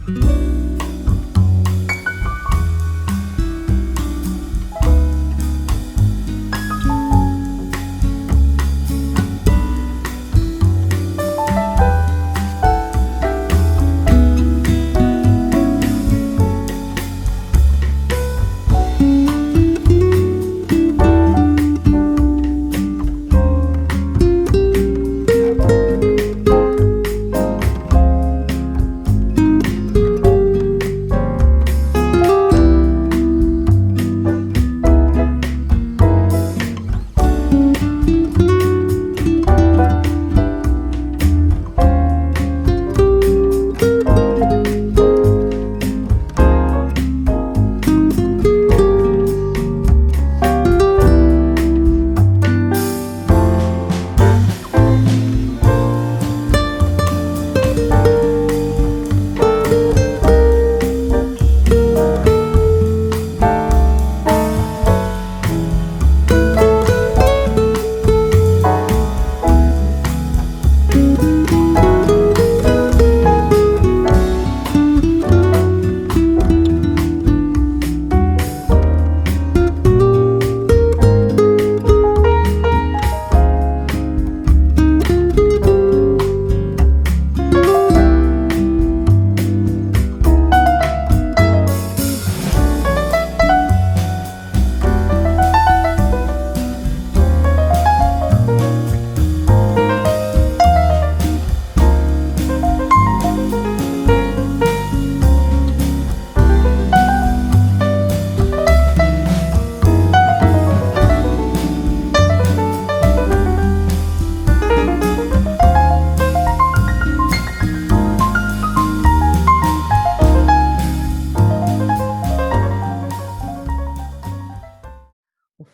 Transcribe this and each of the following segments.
O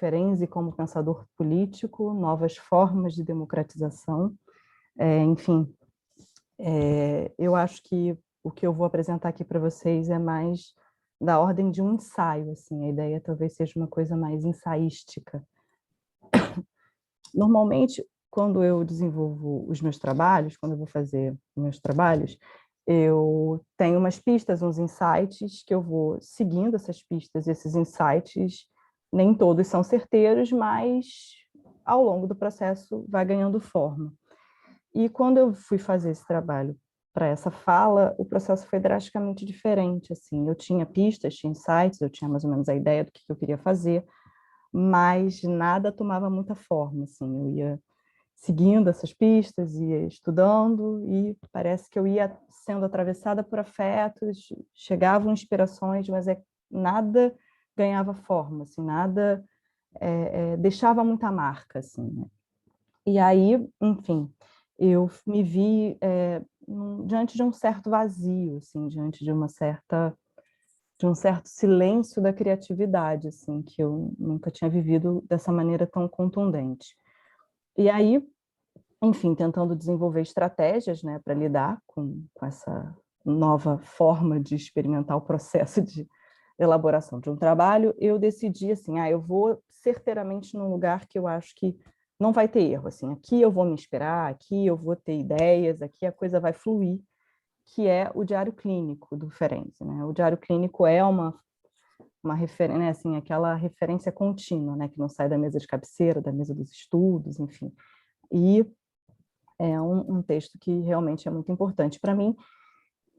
Ferenczi como pensador político, novas formas de democratização. Enfim, eu acho que o que eu vou apresentar aqui para vocês é mais da ordem de um ensaio, assim, a ideia talvez seja uma coisa mais ensaística. Normalmente, quando eu desenvolvo os meus trabalhos, quando eu vou fazer meus trabalhos, eu tenho umas pistas, uns insights, que eu vou seguindo essas pistas, esses insights, nem todos são certeiros, mas ao longo do processo vai ganhando forma. E quando eu fui fazer esse trabalho para essa fala, o processo foi drasticamente diferente. Assim, eu tinha pistas, tinha insights, eu tinha mais ou menos a ideia do que eu queria fazer, mas nada tomava muita forma. Assim, eu ia seguindo essas pistas, ia estudando e parece que eu ia sendo atravessada por afetos, chegavam inspirações, mas nada ganhava forma, assim, nada deixava muita marca, assim, né? E aí, enfim, eu me vi diante de um certo vazio, assim, diante de um certo silêncio da criatividade, assim, que eu nunca tinha vivido dessa maneira tão contundente. E aí, enfim, tentando desenvolver estratégias, né, para lidar com essa nova forma de experimentar o processo de elaboração de um trabalho, eu decidi assim, eu vou certeiramente num lugar que eu acho que não vai ter erro, assim, aqui eu vou me inspirar, aqui eu vou ter ideias, aqui a coisa vai fluir, que é o diário clínico do Ferenczi, né? O diário clínico é uma referência, né, assim, aquela referência contínua, né, que não sai da mesa de cabeceira, da mesa dos estudos, enfim. E é um texto que realmente é muito importante para mim.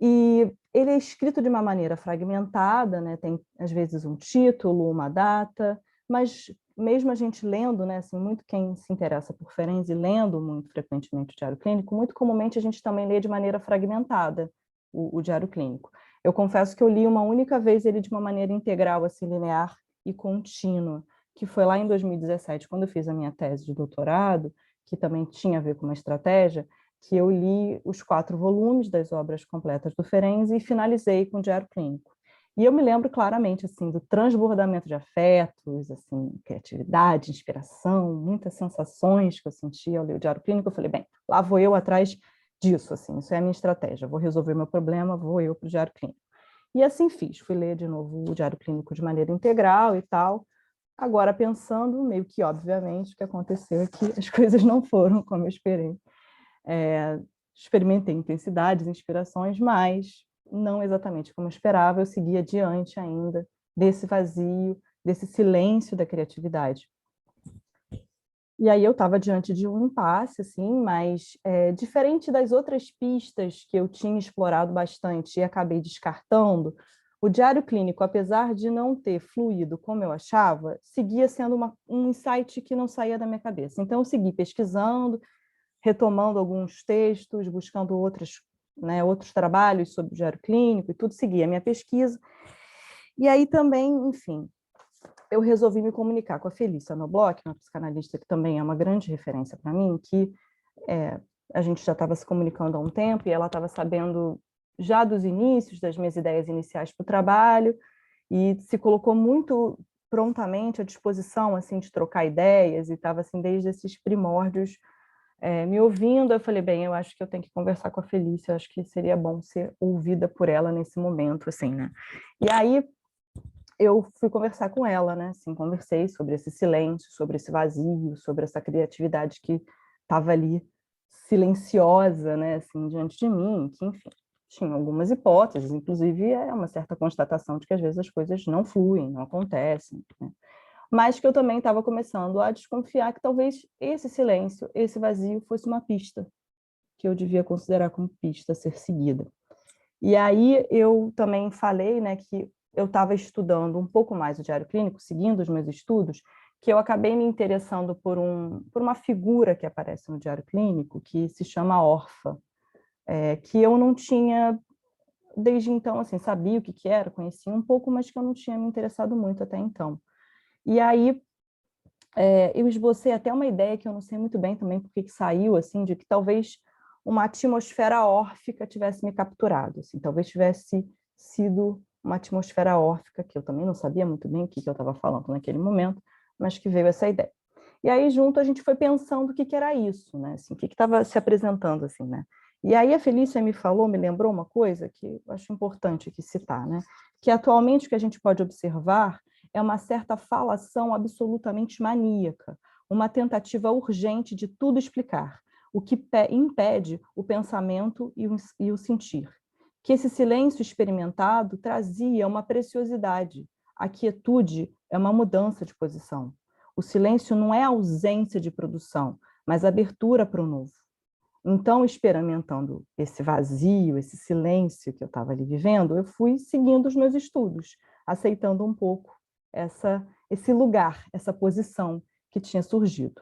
E ele é escrito de uma maneira fragmentada, né? Tem às vezes um título, uma data, mas mesmo a gente lendo, né, assim, muito quem se interessa por Ferenczi, lendo muito frequentemente o Diário Clínico, muito comumente a gente também lê de maneira fragmentada o Diário Clínico. Eu confesso que eu li uma única vez ele de uma maneira integral, assim, linear e contínua, que foi lá em 2017, quando eu fiz a minha tese de doutorado, que também tinha a ver com uma estratégia, que eu li os 4 volumes das obras completas do Ferenczi e finalizei com o Diário Clínico. E eu me lembro claramente assim do transbordamento de afetos, assim, criatividade, inspiração, muitas sensações que eu sentia ao ler o Diário Clínico. Eu falei, bem, lá vou eu atrás disso, assim, isso é a minha estratégia, vou resolver meu problema, vou eu para o Diário Clínico. E assim fiz, fui ler de novo o Diário Clínico de maneira integral e tal. Agora, pensando, meio que obviamente, o que aconteceu é que as coisas não foram como eu esperei. Experimentei intensidades, inspirações, mas não exatamente como eu esperava, eu segui adiante ainda desse vazio, desse silêncio da criatividade. E aí eu estava diante de um impasse, assim, mas diferente das outras pistas que eu tinha explorado bastante e acabei descartando, o diário clínico, apesar de não ter fluído como eu achava, seguia sendo um insight que não saía da minha cabeça. Então eu segui pesquisando, retomando alguns textos, buscando outros trabalhos sobre o diário clínico e tudo seguia a minha pesquisa. E aí também, enfim, eu resolvi me comunicar com a Felícia Nobloch, uma psicanalista que também é uma grande referência para mim, que a gente já estava se comunicando há um tempo e ela estava sabendo já dos inícios, das minhas ideias iniciais para o trabalho, e se colocou muito prontamente à disposição assim, de trocar ideias, e estava assim, desde esses primórdios me ouvindo. Eu falei, bem, eu acho que eu tenho que conversar com a Felícia, eu acho que seria bom ser ouvida por ela nesse momento, assim, né? E aí eu fui conversar com ela, né? Assim, conversei sobre esse silêncio, sobre esse vazio, sobre essa criatividade que estava ali silenciosa, né? Assim, diante de mim, que, enfim, tinha algumas hipóteses, inclusive uma certa constatação de que às vezes as coisas não fluem, não acontecem, né? Mas que eu também estava começando a desconfiar que talvez esse silêncio, esse vazio fosse uma pista, que eu devia considerar como pista a ser seguida. E aí eu também falei, né, que eu estava estudando um pouco mais o diário clínico, seguindo os meus estudos, que eu acabei me interessando por uma figura que aparece no diário clínico, que se chama órfã, que eu não tinha, desde então, assim, sabia o que era, conhecia um pouco, mas que eu não tinha me interessado muito até então. E aí eu esbocei até uma ideia que eu não sei muito bem também porque que saiu, assim, de que talvez uma atmosfera órfica tivesse me capturado, assim, talvez tivesse sido uma atmosfera órfica, que eu também não sabia muito bem o que eu estava falando naquele momento, mas que veio essa ideia. E aí, junto, a gente foi pensando o que era isso, né? Assim, o que estava se apresentando, assim, né? E aí a Felícia me falou, me lembrou uma coisa que eu acho importante aqui citar, né? Que atualmente o que a gente pode observar é uma certa falação absolutamente maníaca, uma tentativa urgente de tudo explicar, o que impede o pensamento e o sentir. Que esse silêncio experimentado trazia uma preciosidade, a quietude é uma mudança de posição. O silêncio não é ausência de produção, mas abertura para o novo. Então, experimentando esse vazio, esse silêncio que eu estava ali vivendo, eu fui seguindo os meus estudos, aceitando um pouco esse lugar, essa posição que tinha surgido.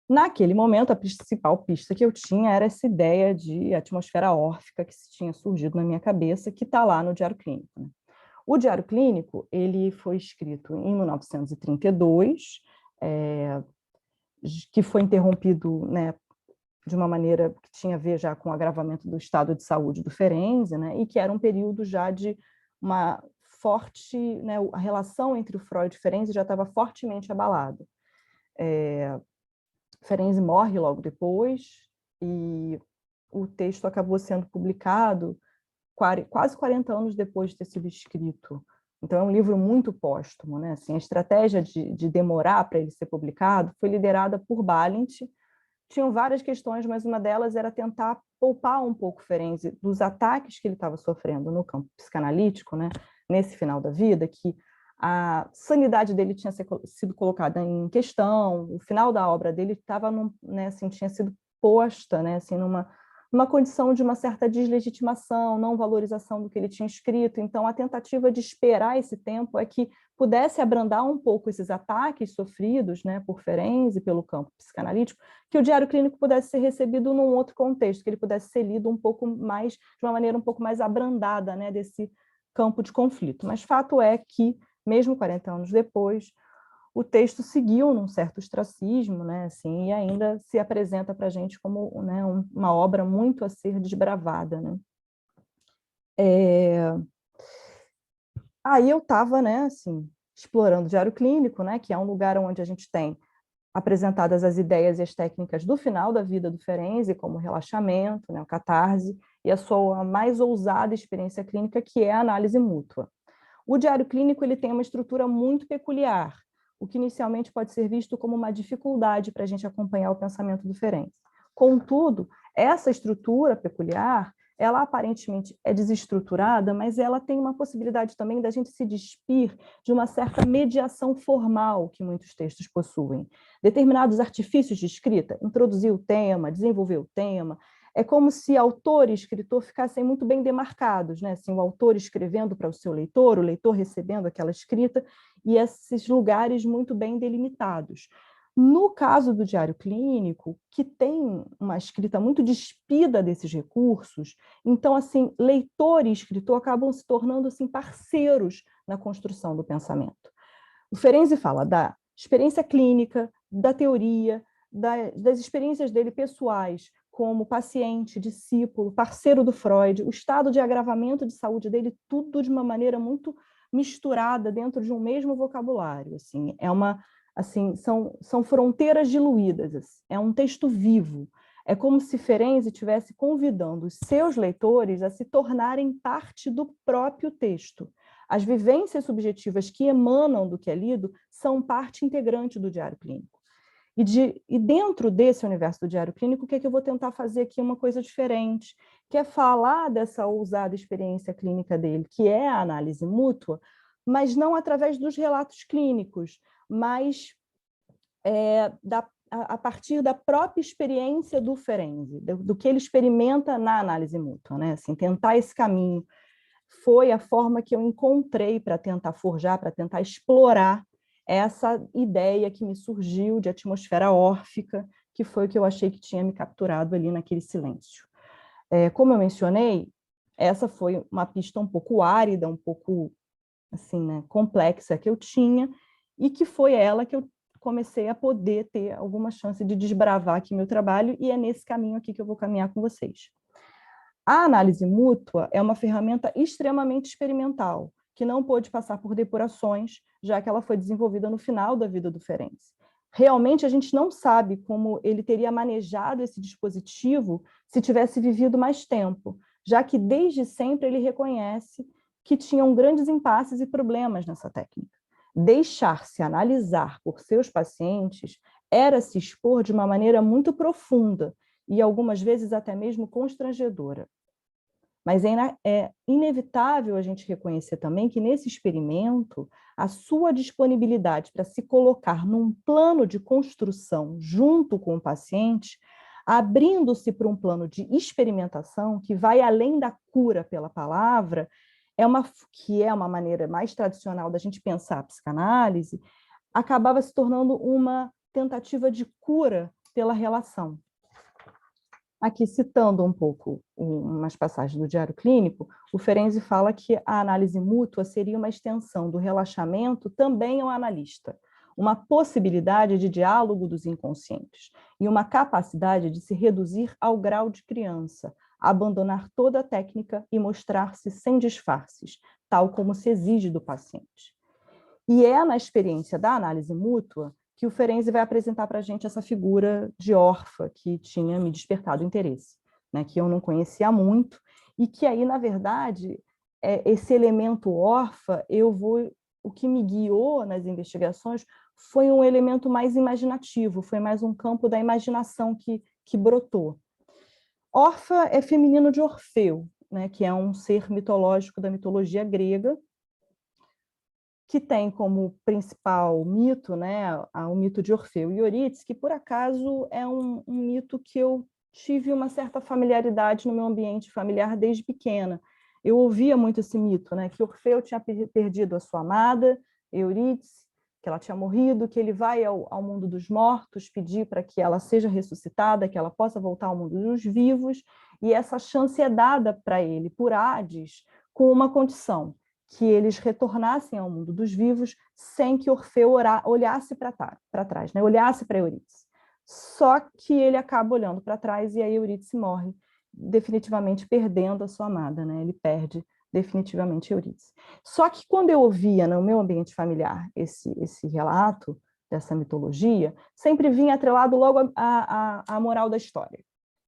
Naquele momento, a principal pista que eu tinha era essa ideia de atmosfera órfica que tinha surgido na minha cabeça, que está lá no Diário Clínico, né? O Diário Clínico ele foi escrito em 1932, que foi interrompido, né, de uma maneira que tinha a ver já com o agravamento do estado de saúde do Ferenczi, né, e que era um período já de uma forte, né, a relação entre o Freud e o Ferenczi já estava fortemente abalada. Ferenczi morre logo depois e o texto acabou sendo publicado quase 40 anos depois de ter sido escrito. Então, é um livro muito póstumo, né? Assim, a estratégia de demorar para ele ser publicado foi liderada por Balint. Tinham várias questões, mas uma delas era tentar poupar um pouco Ferenczi dos ataques que ele estava sofrendo no campo psicanalítico, né? Nesse final da vida, que a sanidade dele tinha sido colocada em questão, o final da obra dele estava, né, assim, tinha sido posta, né, assim, numa condição de uma certa deslegitimação, não valorização do que ele tinha escrito. Então, a tentativa de esperar esse tempo é que pudesse abrandar um pouco esses ataques sofridos, né, por Ferenczi, pelo campo psicanalítico, que o diário clínico pudesse ser recebido num outro contexto, que ele pudesse ser lido um pouco mais, de uma maneira um pouco mais abrandada, né, desse campo de conflito. Mas fato é que, mesmo 40 anos depois, o texto seguiu num certo ostracismo, né, assim, e ainda se apresenta para a gente como, né, uma obra muito a ser desbravada, né. Aí eu estava, né, assim, explorando o diário clínico, né, que é um lugar onde a gente tem apresentadas as ideias e as técnicas do final da vida do Ferenczi, como o relaxamento, né, o catarse, e a sua mais ousada experiência clínica, que é a análise mútua. O diário clínico ele tem uma estrutura muito peculiar, o que inicialmente pode ser visto como uma dificuldade para a gente acompanhar o pensamento do Ferenczi. Contudo, essa estrutura peculiar, ela aparentemente é desestruturada, mas ela tem uma possibilidade também da gente se despir de uma certa mediação formal que muitos textos possuem. Determinados artifícios de escrita, introduzir o tema, desenvolver o tema, é como se autor e escritor ficassem muito bem demarcados, né? Assim, o autor escrevendo para o seu leitor, o leitor recebendo aquela escrita, e esses lugares muito bem delimitados. No caso do diário clínico, que tem uma escrita muito despida desses recursos, então, assim, leitor e escritor acabam se tornando assim, parceiros na construção do pensamento. O Ferenczi fala da experiência clínica, da teoria, das experiências dele pessoais, como paciente, discípulo, parceiro do Freud, o estado de agravamento de saúde dele, tudo de uma maneira muito misturada dentro de um mesmo vocabulário. Assim, são fronteiras diluídas. Assim, é um texto vivo. É como se Ferenczi estivesse convidando os seus leitores a se tornarem parte do próprio texto. As vivências subjetivas que emanam do que é lido são parte integrante do diário clínico. E dentro desse universo do diário clínico, o que é que eu vou tentar fazer aqui uma coisa diferente, que é falar dessa ousada experiência clínica dele, que é a análise mútua, mas não através dos relatos clínicos, mas a partir da própria experiência do Ferenczi, do que ele experimenta na análise mútua, né? Assim, tentar esse caminho foi a forma que eu encontrei para tentar forjar, para tentar explorar essa ideia que me surgiu de atmosfera órfica, que foi o que eu achei que tinha me capturado ali naquele silêncio. Como eu mencionei, essa foi uma pista um pouco árida, um pouco assim, né, complexa que eu tinha, e que foi ela que eu comecei a poder ter alguma chance de desbravar aqui meu trabalho, e é nesse caminho aqui que eu vou caminhar com vocês. A análise mútua é uma ferramenta extremamente experimental, que não pôde passar por depurações, já que ela foi desenvolvida no final da vida do Ferenczi. Realmente, a gente não sabe como ele teria manejado esse dispositivo se tivesse vivido mais tempo, já que desde sempre ele reconhece que tinham grandes impasses e problemas nessa técnica. Deixar-se analisar por seus pacientes era se expor de uma maneira muito profunda, e algumas vezes até mesmo constrangedora. Mas é inevitável a gente reconhecer também que, nesse experimento, a sua disponibilidade para se colocar num plano de construção junto com o paciente, abrindo-se para um plano de experimentação que vai além da cura pela palavra, que é uma maneira mais tradicional da gente pensar a psicanálise, acabava se tornando uma tentativa de cura pela relação. Aqui, citando um pouco umas passagens do Diário Clínico, o Ferenczi fala que a análise mútua seria uma extensão do relaxamento também ao analista, uma possibilidade de diálogo dos inconscientes e uma capacidade de se reduzir ao grau de criança, abandonar toda a técnica e mostrar-se sem disfarces, tal como se exige do paciente. E é na experiência da análise mútua que o Ferenczi vai apresentar para a gente essa figura de órfã que tinha me despertado interesse, né, que eu não conhecia muito, e que aí, na verdade, esse elemento órfã, o que me guiou nas investigações foi um elemento mais imaginativo, foi mais um campo da imaginação que brotou. Órfã é feminino de Orfeu, né, que é um ser mitológico da mitologia grega, que tem como principal mito, né, o mito de Orfeu e Eurídice, que por acaso é um mito que eu tive uma certa familiaridade no meu ambiente familiar desde pequena. Eu ouvia muito esse mito, né, que Orfeu tinha perdido a sua amada, Eurídice, que ela tinha morrido, que ele vai ao mundo dos mortos pedir para que ela seja ressuscitada, que ela possa voltar ao mundo dos vivos, e essa chance é dada para ele por Hades com uma condição: que eles retornassem ao mundo dos vivos sem que Orfeu olhasse para trás, né? Olhasse para Eurídice. Só que ele acaba olhando para trás e aí Eurídice morre, definitivamente perdendo a sua amada, né? Ele perde definitivamente Eurídice. Só que quando eu ouvia no meu ambiente familiar esse relato dessa mitologia, sempre vinha atrelado logo a moral da história,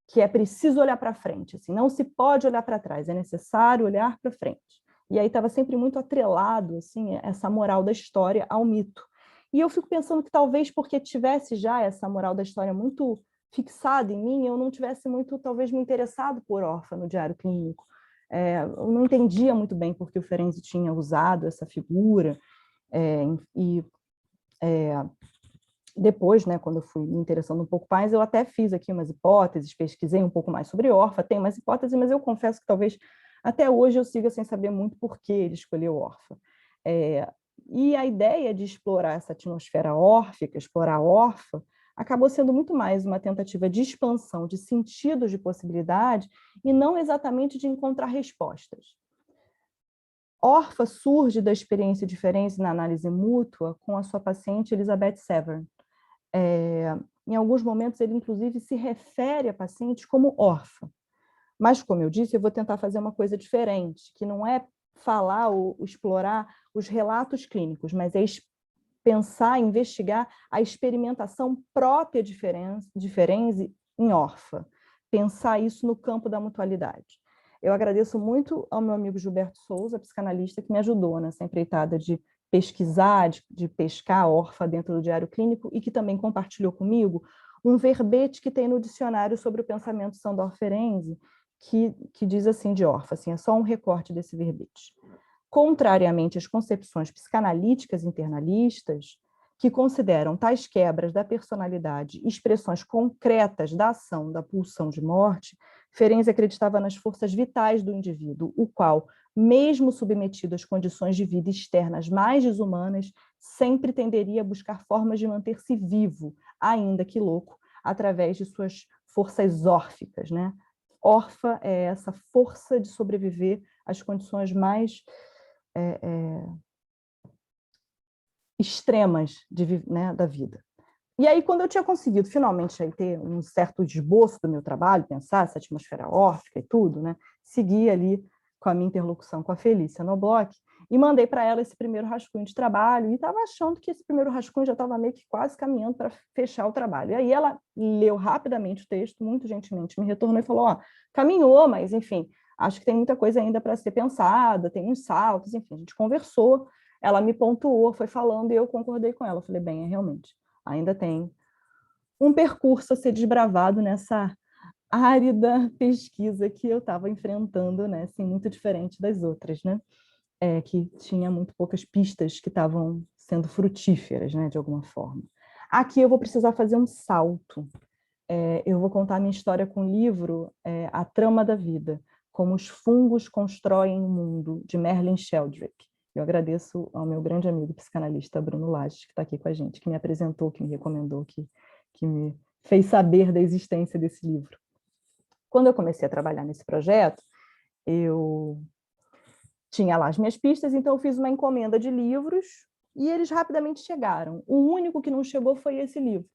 que é preciso olhar para frente, assim, não se pode olhar para trás, é necessário olhar para frente. E aí estava sempre muito atrelado, assim, essa moral da história ao mito. E eu fico pensando que talvez porque tivesse já essa moral da história muito fixado em mim, eu não tivesse muito, talvez, me interessado por Orfa no diário clínico. Eu não entendia muito bem por que o Ferenczi tinha usado essa figura, e depois, né, quando eu fui me interessando um pouco mais, eu até fiz aqui umas hipóteses, pesquisei um pouco mais sobre Orfa, tem umas hipóteses, mas eu confesso que talvez até hoje eu siga sem saber muito por que ele escolheu Orfa. E a ideia de explorar essa atmosfera órfica, explorar Orfa, acabou sendo muito mais uma tentativa de expansão de sentidos de possibilidade e não exatamente de encontrar respostas. Orfa surge da experiência de Ferenczi na análise mútua com a sua paciente Elizabeth Severn. Em alguns momentos, ele, inclusive, se refere a pacientes como órfã. Mas, como eu disse, eu vou tentar fazer uma coisa diferente, que não é falar ou explorar os relatos clínicos, mas é pensar, investigar a experimentação própria de Ferenczi em Orfa, pensar isso no campo da mutualidade. Eu agradeço muito ao meu amigo Gilberto Souza, psicanalista, que me ajudou nessa empreitada de pesquisar, de pescar Orfa dentro do diário clínico e que também compartilhou comigo um verbete que tem no dicionário sobre o pensamento Sandor-Ferenczi, que diz assim de Orfa, assim, é só um recorte desse verbete. Contrariamente às concepções psicanalíticas internalistas, que consideram tais quebras da personalidade expressões concretas da ação da pulsão de morte, Ferenczi acreditava nas forças vitais do indivíduo, o qual, mesmo submetido às condições de vida externas mais desumanas, sempre tenderia a buscar formas de manter-se vivo, ainda que louco, através de suas forças órficas, né? Orfa é essa força de sobreviver às condições mais extremas né, da vida. E aí, quando eu tinha conseguido finalmente aí, ter um certo esboço do meu trabalho, pensar essa atmosfera órfica e tudo, né, segui ali com a minha interlocução com a Felícia no Bloch e mandei para ela esse primeiro rascunho de trabalho e estava achando que esse primeiro rascunho já estava meio que quase caminhando para fechar o trabalho. E aí ela leu rapidamente o texto, muito gentilmente me retornou e falou, caminhou, mas enfim, acho que tem muita coisa ainda para ser pensada, tem uns saltos, enfim, a gente conversou, ela me pontuou, foi falando e eu concordei com ela. Eu falei, bem, realmente, ainda tem um percurso a ser desbravado nessa árida pesquisa que eu estava enfrentando, né, assim, muito diferente das outras, né, que tinha muito poucas pistas que estavam sendo frutíferas, né, de alguma forma. Aqui eu vou precisar fazer um salto. Eu vou contar a minha história com o livro A Trama da Vida, Como os Fungos Constroem o Mundo, de Merlin Sheldrake. Eu agradeço ao meu grande amigo psicanalista Bruno Lages, que está aqui com a gente, que me apresentou, que me recomendou, que me fez saber da existência desse livro. Quando eu comecei a trabalhar nesse projeto, eu tinha lá as minhas pistas, então eu fiz uma encomenda de livros e eles rapidamente chegaram. O único que não chegou foi esse livro.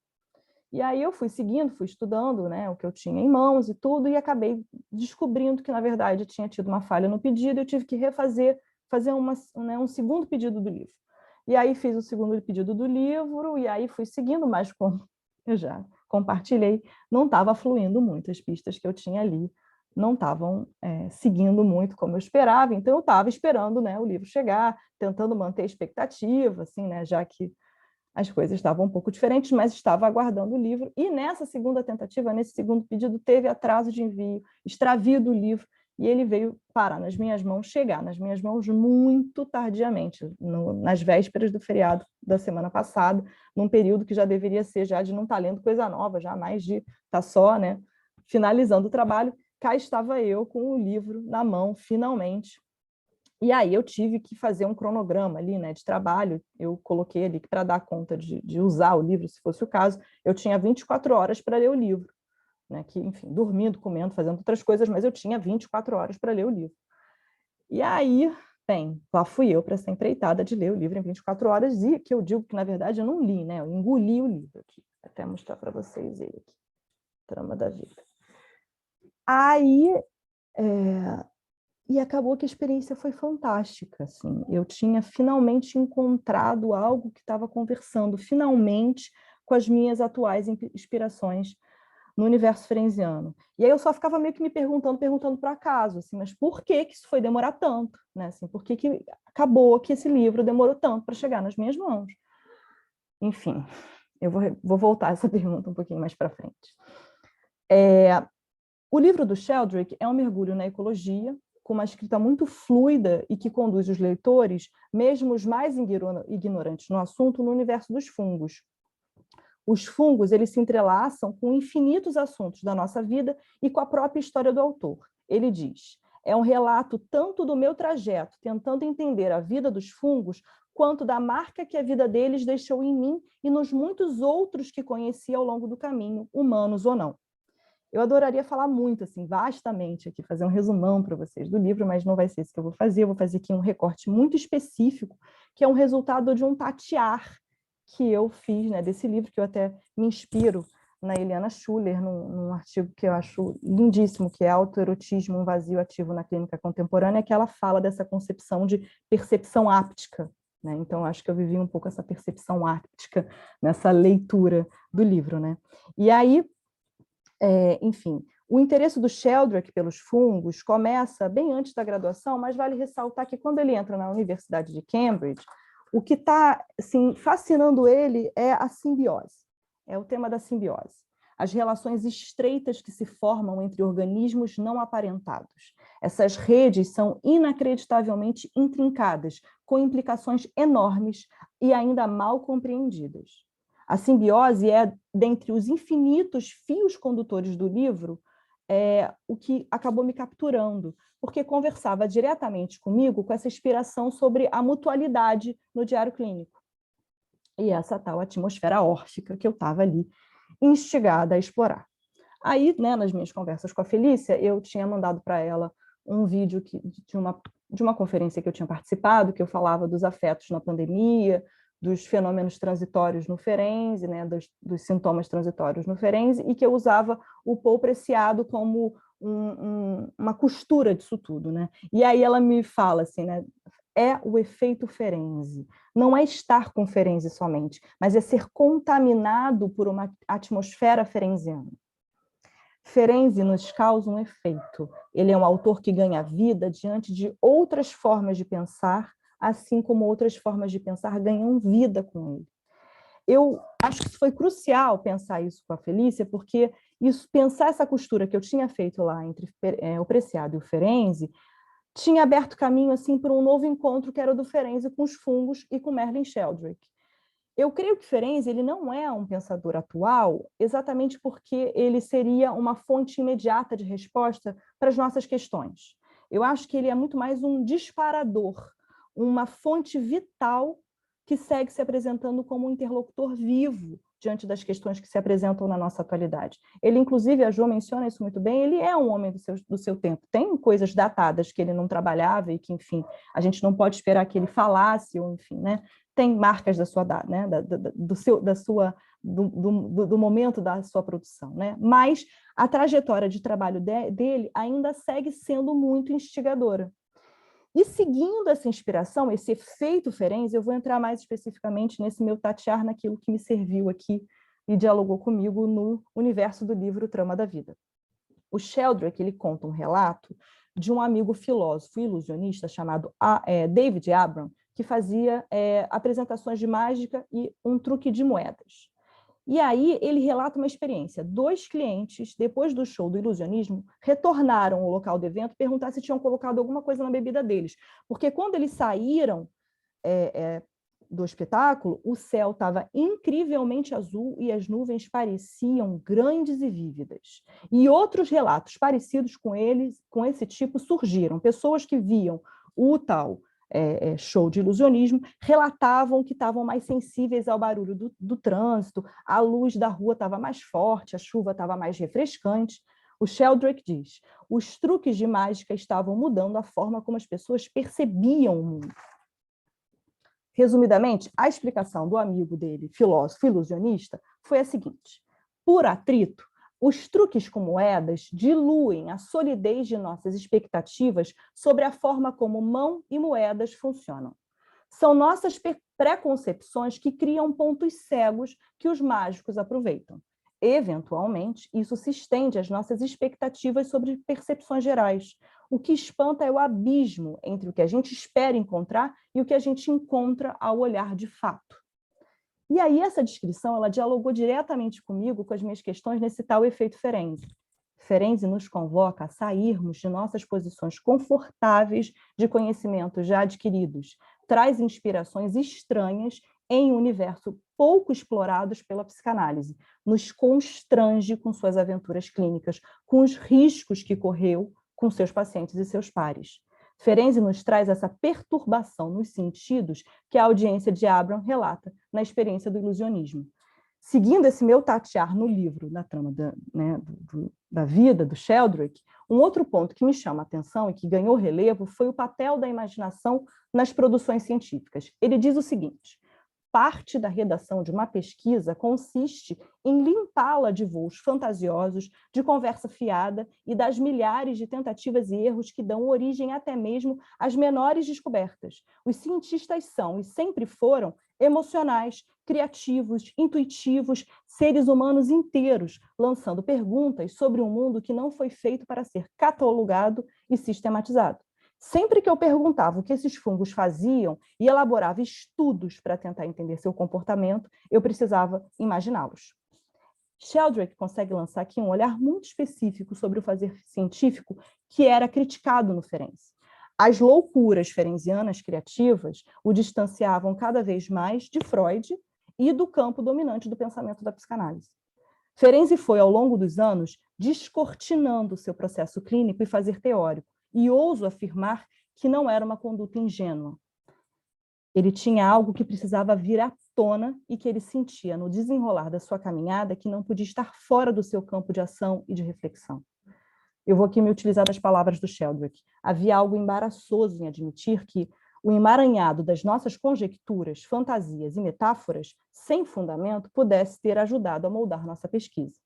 E aí eu fui seguindo, fui estudando, né, o que eu tinha em mãos e tudo, e acabei descobrindo que, na verdade, tinha tido uma falha no pedido, eu tive que fazer um segundo pedido do livro. E aí fiz o segundo pedido do livro, e aí fui seguindo, mas como eu já compartilhei, não estava fluindo muito, as pistas que eu tinha ali não estavam seguindo muito como eu esperava, então eu estava esperando, né, o livro chegar, tentando manter a expectativa, assim, né, já que as coisas estavam um pouco diferentes, mas estava aguardando o livro. E nessa segunda tentativa, nesse segundo pedido, teve atraso de envio, extravio do livro, e ele veio parar nas minhas mãos, chegar nas minhas mãos muito tardiamente, nas vésperas do feriado da semana passada, num período que já deveria ser já de não estar lendo coisa nova, já mais de estar só, né, finalizando o trabalho. Cá estava eu com o livro na mão, finalmente. E aí eu tive que fazer um cronograma ali, né, de trabalho. Eu coloquei ali que para dar conta de usar o livro, se fosse o caso, eu tinha 24 horas para ler o livro, né, que, enfim, dormindo, comendo, fazendo outras coisas, mas eu tinha 24 horas para ler o livro. E aí, bem, lá fui eu para essa empreitada de ler o livro em 24 horas, e que eu digo que, na verdade, eu não li, né, eu engoli o livro aqui. Vou até mostrar para vocês ele aqui, Trama da Vida. Aí, e acabou que a experiência foi fantástica, assim. Eu tinha finalmente encontrado algo que estava conversando, finalmente, com as minhas atuais inspirações no universo ferenziano. E aí eu só ficava meio que me perguntando por acaso, assim, mas por que isso foi demorar tanto? Né? Assim, por que acabou que esse livro demorou tanto para chegar nas minhas mãos? Enfim, eu vou voltar a essa pergunta um pouquinho mais para frente. O livro do Sheldrake é um mergulho na ecologia, com uma escrita muito fluida e que conduz os leitores, mesmo os mais ignorantes no assunto, no universo dos fungos. Os fungos, eles se entrelaçam com infinitos assuntos da nossa vida e com a própria história do autor. Ele diz: é um relato tanto do meu trajeto, tentando entender a vida dos fungos, quanto da marca que a vida deles deixou em mim e nos muitos outros que conheci ao longo do caminho, humanos ou não. Eu adoraria falar muito, assim, vastamente aqui, fazer um resumão para vocês do livro, mas não vai ser isso que eu vou fazer. Eu vou fazer aqui um recorte muito específico, que é um resultado de um tatear que eu fiz, né, desse livro, que eu até me inspiro na Eliana Schuller, num artigo que eu acho lindíssimo, que é Autoerotismo, um vazio ativo na clínica contemporânea, que ela fala dessa concepção de percepção áptica, né? Então, acho que eu vivi um pouco essa percepção áptica nessa leitura do livro, né? E aí, enfim, o interesse do Sheldrake pelos fungos começa bem antes da graduação, mas vale ressaltar que quando ele entra na Universidade de Cambridge, o que está assim, fascinando ele é a simbiose, é o tema da simbiose, as relações estreitas que se formam entre organismos não aparentados. Essas redes são inacreditavelmente intrincadas, com implicações enormes e ainda mal compreendidas. A simbiose é, dentre os infinitos fios condutores do livro, o que acabou me capturando, porque conversava diretamente comigo com essa inspiração sobre a mutualidade no diário clínico. E essa tal atmosfera órfica que eu estava ali instigada a explorar. Aí, né, nas minhas conversas com a Felícia, eu tinha mandado para ela um vídeo de uma conferência que eu tinha participado, que eu falava dos afetos na pandemia, dos fenômenos transitórios no Ferenczi, né, dos sintomas transitórios no Ferenczi, e que eu usava o Paul Preciado como uma costura disso tudo, né? E aí ela me fala assim, né, é o efeito Ferenczi. Não é estar com Ferenczi somente, mas é ser contaminado por uma atmosfera ferenziana. Ferenczi nos causa um efeito. Ele é um autor que ganha vida diante de outras formas de pensar, assim como outras formas de pensar ganham vida com ele. Eu acho que foi crucial pensar isso com a Felícia, porque pensar essa costura que eu tinha feito lá entre o Preciado e o Ferenczi tinha aberto caminho assim para um novo encontro que era o do Ferenczi com os fungos e com Merlin Sheldrake. Eu creio que Ferenczi ele não é um pensador atual exatamente porque ele seria uma fonte imediata de resposta para as nossas questões. Eu acho que ele é muito mais um disparador, uma fonte vital que segue se apresentando como um interlocutor vivo diante das questões que se apresentam na nossa atualidade. Ele, inclusive, a Jo menciona isso muito bem, ele é um homem do seu tempo. Tem coisas datadas que ele não trabalhava e que, enfim, a gente não pode esperar que ele falasse, ou enfim, né? Tem marcas da sua, né, do momento da sua produção, né? Mas a trajetória de trabalho dele ainda segue sendo muito instigadora. E seguindo essa inspiração, esse efeito Ferenczi, eu vou entrar mais especificamente nesse meu tatear naquilo que me serviu aqui e dialogou comigo no universo do livro Trama da Vida. O Sheldrake, ele conta um relato de um amigo filósofo e ilusionista chamado David Abram, que fazia apresentações de mágica e um truque de moedas. E aí ele relata uma experiência. 2 clientes, depois do show do ilusionismo, retornaram ao local do evento perguntar se tinham colocado alguma coisa na bebida deles. Porque quando eles saíram do espetáculo, o céu estava incrivelmente azul e as nuvens pareciam grandes e vívidas. E outros relatos parecidos com esse tipo surgiram. Pessoas que viam o tal show de ilusionismo, relatavam que estavam mais sensíveis ao barulho do trânsito, a luz da rua estava mais forte, a chuva estava mais refrescante. O Sheldrake diz, os truques de mágica estavam mudando a forma como as pessoas percebiam o mundo. Resumidamente, a explicação do amigo dele, filósofo ilusionista, foi a seguinte: por atrito, os truques com moedas diluem a solidez de nossas expectativas sobre a forma como mão e moedas funcionam. São nossas preconcepções que criam pontos cegos que os mágicos aproveitam. Eventualmente, isso se estende às nossas expectativas sobre percepções gerais. O que espanta é o abismo entre o que a gente espera encontrar e o que a gente encontra ao olhar de fato. E aí essa descrição ela dialogou diretamente comigo, com as minhas questões nesse tal efeito Ferenczi. Ferenczi nos convoca a sairmos de nossas posições confortáveis de conhecimentos já adquiridos, traz inspirações estranhas em um universo pouco explorados pela psicanálise, nos constrange com suas aventuras clínicas, com os riscos que correu com seus pacientes e seus pares. Ferenczi nos traz essa perturbação nos sentidos que a audiência de Abraham relata na experiência do ilusionismo. Seguindo esse meu tatear no livro, na trama da vida do Sheldrake, um outro ponto que me chama a atenção e que ganhou relevo foi o papel da imaginação nas produções científicas. Ele diz o seguinte: parte da redação de uma pesquisa consiste em limpá-la de voos fantasiosos, de conversa fiada e das milhares de tentativas e erros que dão origem até mesmo às menores descobertas. Os cientistas são, e sempre foram, emocionais, criativos, intuitivos, seres humanos inteiros, lançando perguntas sobre um mundo que não foi feito para ser catalogado e sistematizado. Sempre que eu perguntava o que esses fungos faziam e elaborava estudos para tentar entender seu comportamento, eu precisava imaginá-los. Sheldrake consegue lançar aqui um olhar muito específico sobre o fazer científico que era criticado no Ferenczi. As loucuras ferencianas criativas o distanciavam cada vez mais de Freud e do campo dominante do pensamento da psicanálise. Ferenczi foi, ao longo dos anos, descortinando seu processo clínico e fazer teórico, e ouso afirmar que não era uma conduta ingênua. Ele tinha algo que precisava vir à tona e que ele sentia no desenrolar da sua caminhada que não podia estar fora do seu campo de ação e de reflexão. Eu vou aqui me utilizar das palavras do Sheldrake. Havia algo embaraçoso em admitir que o emaranhado das nossas conjecturas, fantasias e metáforas, sem fundamento, pudesse ter ajudado a moldar nossa pesquisa.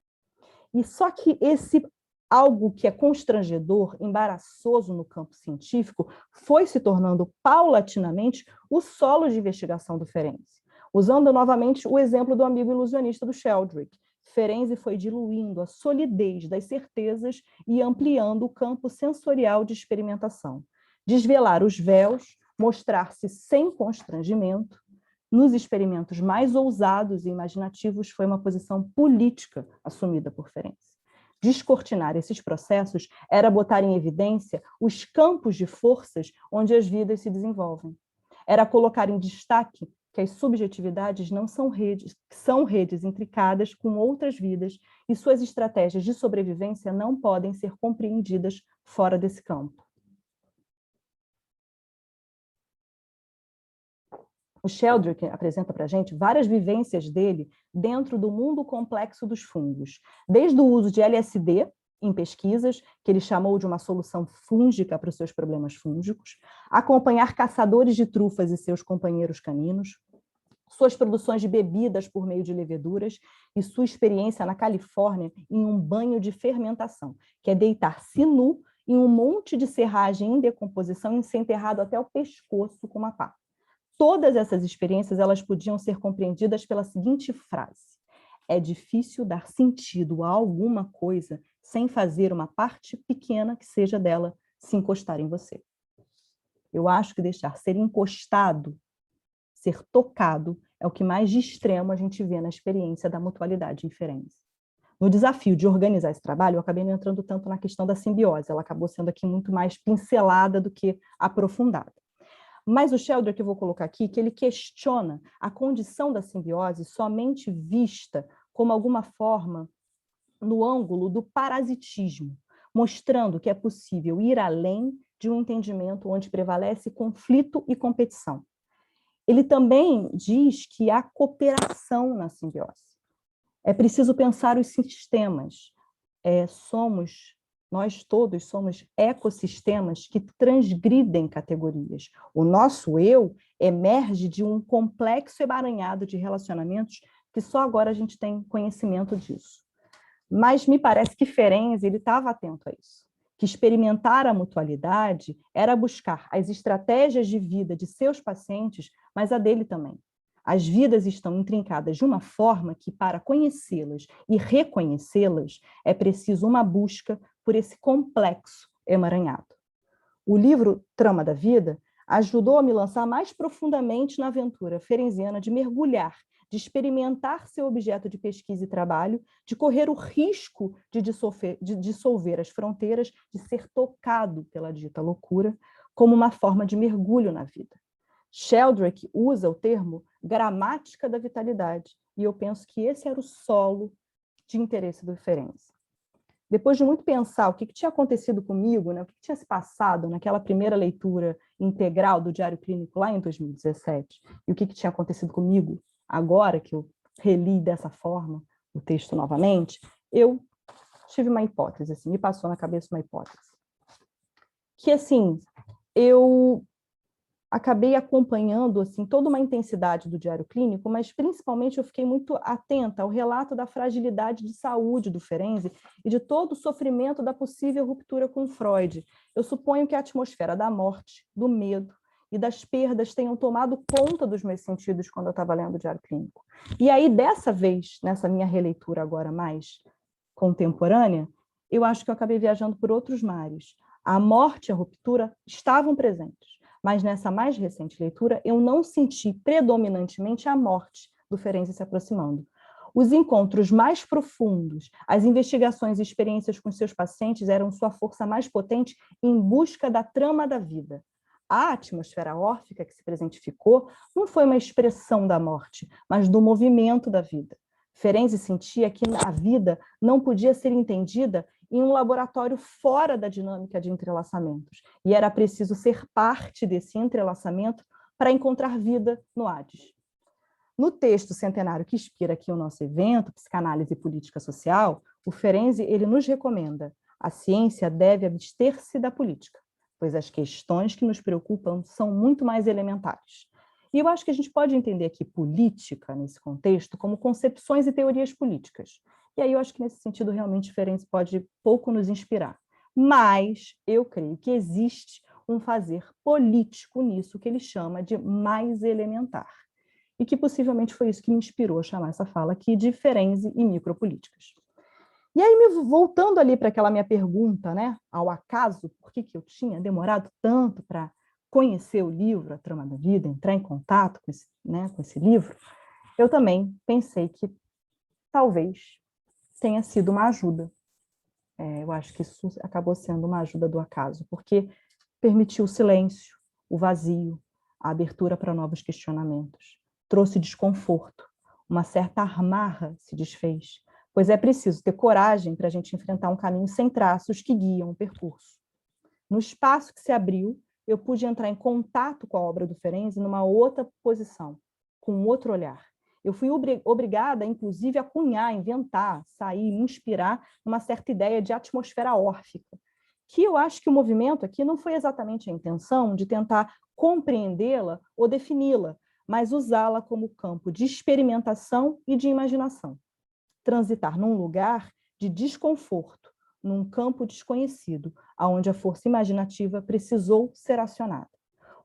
E só que esse algo que é constrangedor, embaraçoso no campo científico, foi se tornando paulatinamente o solo de investigação do Ferenczi. Usando novamente o exemplo do amigo ilusionista do Sheldrake, Ferenczi foi diluindo a solidez das certezas e ampliando o campo sensorial de experimentação. Desvelar os véus, mostrar-se sem constrangimento, nos experimentos mais ousados e imaginativos, foi uma posição política assumida por Ferenczi. Descortinar esses processos era botar em evidência os campos de forças onde as vidas se desenvolvem. Era colocar em destaque que as subjetividades não são redes intricadas com outras vidas e suas estratégias de sobrevivência não podem ser compreendidas fora desse campo. O Sheldrake apresenta para a gente várias vivências dele dentro do mundo complexo dos fungos, desde o uso de LSD em pesquisas, que ele chamou de uma solução fúngica para os seus problemas fúngicos, acompanhar caçadores de trufas e seus companheiros caninos, suas produções de bebidas por meio de leveduras e sua experiência na Califórnia em um banho de fermentação, que é deitar-se nu em um monte de serragem em decomposição e ser enterrado até o pescoço com uma pá. Todas essas experiências elas podiam ser compreendidas pela seguinte frase: é difícil dar sentido a alguma coisa sem fazer uma parte pequena que seja dela se encostar em você. Eu acho que deixar ser encostado, ser tocado, é o que mais de extremo a gente vê na experiência da mutualidade em Ferenczi. No desafio de organizar esse trabalho, eu acabei não entrando tanto na questão da simbiose, ela acabou sendo aqui muito mais pincelada do que aprofundada. Mas o Sheldrake, que eu vou colocar aqui, que ele questiona a condição da simbiose somente vista como alguma forma no ângulo do parasitismo, mostrando que é possível ir além de um entendimento onde prevalece conflito e competição. Ele também diz que há cooperação na simbiose. É preciso pensar os sistemas. Nós todos somos ecossistemas que transgridem categorias. O nosso eu emerge de um complexo emaranhado de relacionamentos que só agora a gente tem conhecimento disso. Mas me parece que Ferenczi estava atento a isso, que experimentar a mutualidade era buscar as estratégias de vida de seus pacientes, mas a dele também. As vidas estão intrincadas de uma forma que, para conhecê-las e reconhecê-las, é preciso uma busca por esse complexo emaranhado. O livro Trama da Vida ajudou a me lançar mais profundamente na aventura ferenciana de mergulhar, de experimentar seu objeto de pesquisa e trabalho, de correr o risco de dissolver as fronteiras, de ser tocado pela dita loucura, como uma forma de mergulho na vida. Sheldrake usa o termo gramática da vitalidade, e eu penso que esse era o solo de interesse do Ferenczi. Depois de muito pensar o que tinha acontecido comigo, né, o que tinha se passado naquela primeira leitura integral do Diário Clínico lá em 2017, e o que tinha acontecido comigo agora, que eu reli dessa forma o texto novamente, eu tive uma hipótese, assim, me passou na cabeça uma hipótese. Que, assim, eu acabei acompanhando assim, toda uma intensidade do Diário Clínico, mas principalmente eu fiquei muito atenta ao relato da fragilidade de saúde do Ferenczi e de todo o sofrimento da possível ruptura com Freud. Eu suponho que a atmosfera da morte, do medo e das perdas tenham tomado conta dos meus sentidos quando eu estava lendo o Diário Clínico. E aí, dessa vez, nessa minha releitura agora mais contemporânea, eu acho que eu acabei viajando por outros mares. A morte e a ruptura estavam presentes, mas nessa mais recente leitura eu não senti predominantemente a morte do Ferenczi se aproximando. Os encontros mais profundos, as investigações e experiências com seus pacientes eram sua força mais potente em busca da trama da vida. A atmosfera órfica que se presentificou não foi uma expressão da morte, mas do movimento da vida. Ferenczi sentia que a vida não podia ser entendida em um laboratório fora da dinâmica de entrelaçamentos, e era preciso ser parte desse entrelaçamento para encontrar vida no Hades. No texto centenário que inspira aqui o nosso evento, Psicanálise e Política Social, o Ferenczi ele nos recomenda: a ciência deve abster-se da política, pois as questões que nos preocupam são muito mais elementares. E eu acho que a gente pode entender aqui política, nesse contexto, como concepções e teorias políticas. E aí eu acho que, nesse sentido, realmente, Ferenczi pode pouco nos inspirar. Mas eu creio que existe um fazer político nisso que ele chama de mais elementar. E que possivelmente foi isso que me inspirou a chamar essa fala aqui de Ferenczi e micropolíticas. E aí, voltando ali para aquela minha pergunta, né, ao acaso, por que eu tinha demorado tanto para conhecer o livro, A Trama da Vida, entrar em contato com esse livro, eu também pensei que talvez tenha sido uma ajuda. Eu acho que isso acabou sendo uma ajuda do acaso, porque permitiu o silêncio, o vazio, a abertura para novos questionamentos. Trouxe desconforto, uma certa amarra se desfez, pois é preciso ter coragem para a gente enfrentar um caminho sem traços que guiam o percurso. No espaço que se abriu, eu pude entrar em contato com a obra do Ferenczi numa outra posição, com um outro olhar. Eu fui obrigada, inclusive, a cunhar, inventar, sair, me inspirar numa certa ideia de atmosfera órfica, que eu acho que o movimento aqui não foi exatamente a intenção de tentar compreendê-la ou defini-la, mas usá-la como campo de experimentação e de imaginação. Transitar num lugar de desconforto, num campo desconhecido, onde a força imaginativa precisou ser acionada.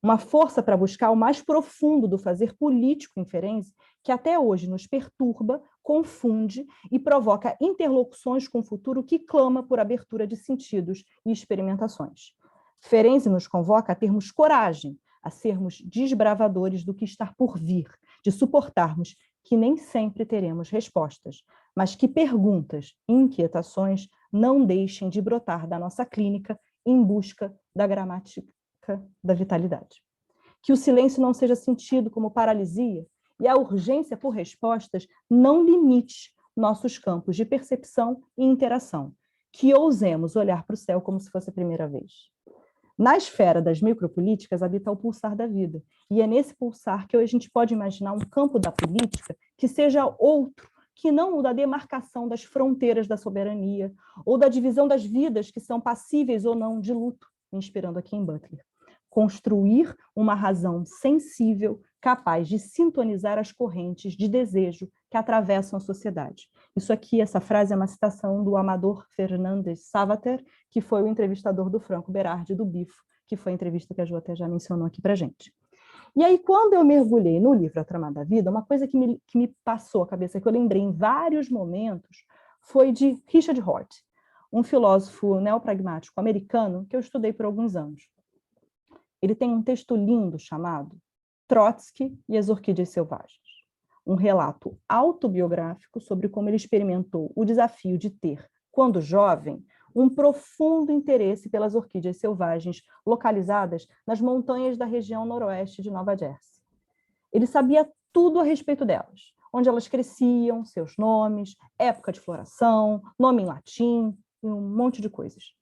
Uma força para buscar o mais profundo do fazer político em Ferenczi, que até hoje nos perturba, confunde e provoca interlocuções com o futuro que clama por abertura de sentidos e experimentações. Ferenczi nos convoca a termos coragem, a sermos desbravadores do que está por vir, de suportarmos que nem sempre teremos respostas, mas que perguntas e inquietações não deixem de brotar da nossa clínica em busca da gramática da vitalidade. Que o silêncio não seja sentido como paralisia e a urgência por respostas não limite nossos campos de percepção e interação. Que ousemos olhar para o céu como se fosse a primeira vez. Na esfera das micropolíticas habita o pulsar da vida, e é nesse pulsar que a gente pode imaginar um campo da política que seja outro, que não o da demarcação das fronteiras da soberania, ou da divisão das vidas que são passíveis ou não de luto, me inspirando aqui em Butler. Construir uma razão sensível, capaz de sintonizar as correntes de desejo que atravessam a sociedade. Isso aqui, essa frase é uma citação do Amador Fernandes Savater, que foi o entrevistador do Franco Berardi, do Bifo, que foi a entrevista que a Ju até já mencionou aqui para a gente. E aí, quando eu mergulhei no livro A Trama da Vida, uma coisa que me passou a cabeça, que eu lembrei em vários momentos, foi de Richard Hort, um filósofo neopragmático americano que eu estudei por alguns anos. Ele tem um texto lindo chamado Trotsky e as Orquídeas Selvagens. um relato autobiográfico sobre como ele experimentou o desafio de ter, quando jovem, um profundo interesse pelas orquídeas selvagens localizadas nas montanhas da região noroeste de Nova Jersey. Ele sabia tudo a respeito delas, onde elas cresciam, seus nomes, época de floração, nome em latim e um monte de coisas.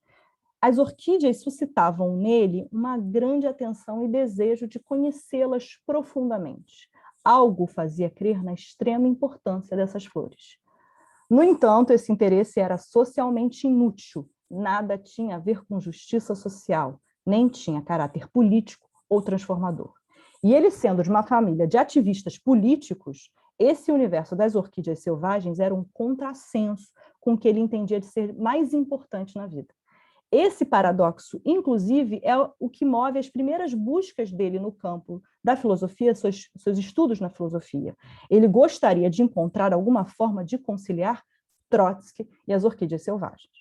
As orquídeas suscitavam nele uma grande atenção e desejo de conhecê-las profundamente. Algo fazia crer na extrema importância dessas flores. No entanto, esse interesse era socialmente inútil, nada tinha a ver com justiça social, nem tinha caráter político ou transformador. E ele, sendo de uma família de ativistas políticos, esse universo das orquídeas selvagens era um contrassenso com o que ele entendia de ser mais importante na vida. Esse paradoxo, inclusive, é o que move as primeiras buscas dele no campo da filosofia, seus estudos na filosofia. Ele gostaria de encontrar alguma forma de conciliar Trotsky e as orquídeas selvagens.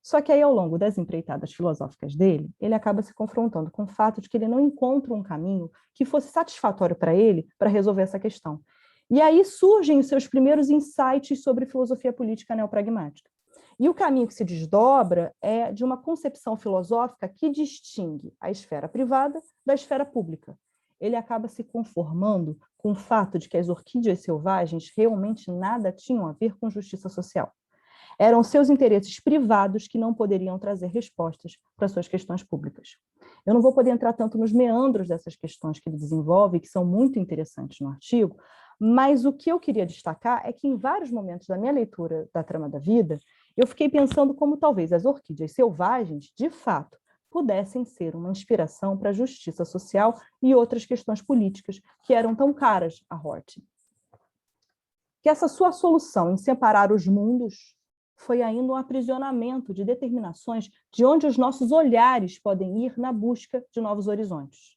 Só que aí, ao longo das empreitadas filosóficas dele, ele acaba se confrontando com o fato de que ele não encontra um caminho que fosse satisfatório para ele para resolver essa questão. E aí surgem os seus primeiros insights sobre filosofia política neopragmática. E o caminho que se desdobra é de uma concepção filosófica que distingue a esfera privada da esfera pública. Ele acaba se conformando com o fato de que as orquídeas selvagens realmente nada tinham a ver com justiça social. Eram seus interesses privados que não poderiam trazer respostas para suas questões públicas. Eu não vou poder entrar tanto nos meandros dessas questões que ele desenvolve, que são muito interessantes no artigo, mas o que eu queria destacar é que em vários momentos da minha leitura da Trama da Vida, eu fiquei pensando como talvez as orquídeas selvagens, de fato, pudessem ser uma inspiração para a justiça social e outras questões políticas que eram tão caras a Hort. Que essa sua solução em separar os mundos foi ainda um aprisionamento de determinações de onde os nossos olhares podem ir na busca de novos horizontes.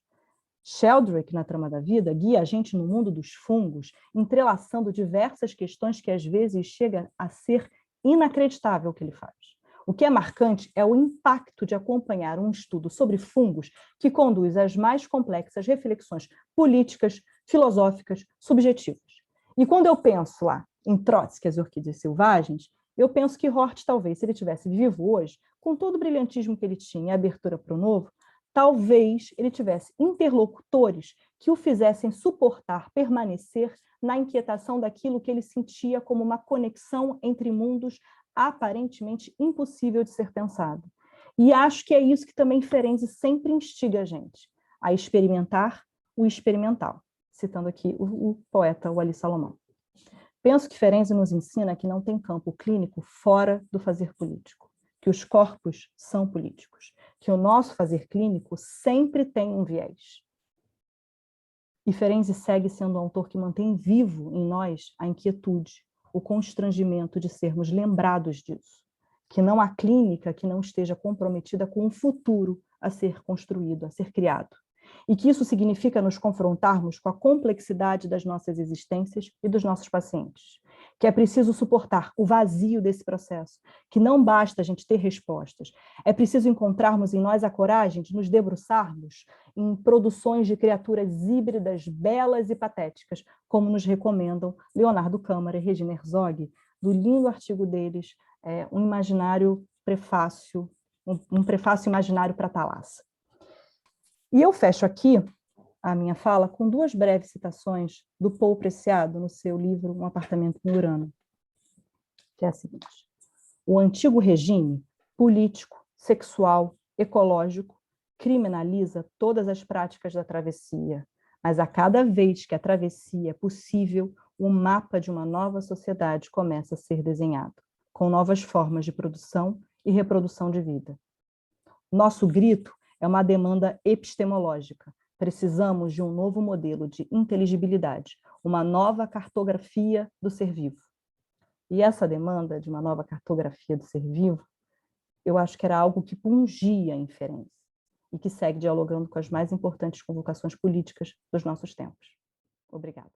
Sheldrake, na Trama da Vida, guia a gente no mundo dos fungos, entrelaçando diversas questões que às vezes chega a ser inacreditável o que ele faz. O que é marcante é o impacto de acompanhar um estudo sobre fungos que conduz às mais complexas reflexões políticas, filosóficas, subjetivas. E quando eu penso lá em Trotsky, as orquídeas selvagens, eu penso que Hort, talvez, se ele tivesse vivo hoje, com todo o brilhantismo que ele tinha e a abertura para o novo, talvez ele tivesse interlocutores que o fizessem suportar, permanecer na inquietação daquilo que ele sentia como uma conexão entre mundos aparentemente impossível de ser pensado. E acho que é isso que também Ferenczi sempre instiga a gente, a experimentar o experimental, citando aqui o poeta Wallis Salomão. Penso que Ferenczi nos ensina que não tem campo clínico fora do fazer político, que os corpos são políticos, que o nosso fazer clínico sempre tem um viés. E Ferenczi segue sendo um autor que mantém vivo em nós a inquietude, o constrangimento de sermos lembrados disso, que não há clínica que não esteja comprometida com um futuro a ser construído, a ser criado. E que isso significa nos confrontarmos com a complexidade das nossas existências e dos nossos pacientes. Que é preciso suportar o vazio desse processo, que não basta a gente ter respostas. É preciso encontrarmos em nós a coragem de nos debruçarmos em produções de criaturas híbridas, belas e patéticas, como nos recomendam Leonardo Câmara e Regina Herzog, do lindo artigo deles, um imaginário prefácio, um prefácio imaginário para Thalassa. E eu fecho aqui a minha fala com duas breves citações do Paul Preciado no seu livro Um Apartamento em Urano, que é a seguinte: o antigo regime político, sexual, ecológico criminaliza todas as práticas da travessia, mas a cada vez que a travessia é possível, o mapa de uma nova sociedade começa a ser desenhado, com novas formas de produção e reprodução de vida. Nosso grito é uma demanda epistemológica. Precisamos de um novo modelo de inteligibilidade, uma nova cartografia do ser vivo. E essa demanda de uma nova cartografia do ser vivo, eu acho que era algo que pungia em Ferenczi e que segue dialogando com as mais importantes convocações políticas dos nossos tempos. Obrigada.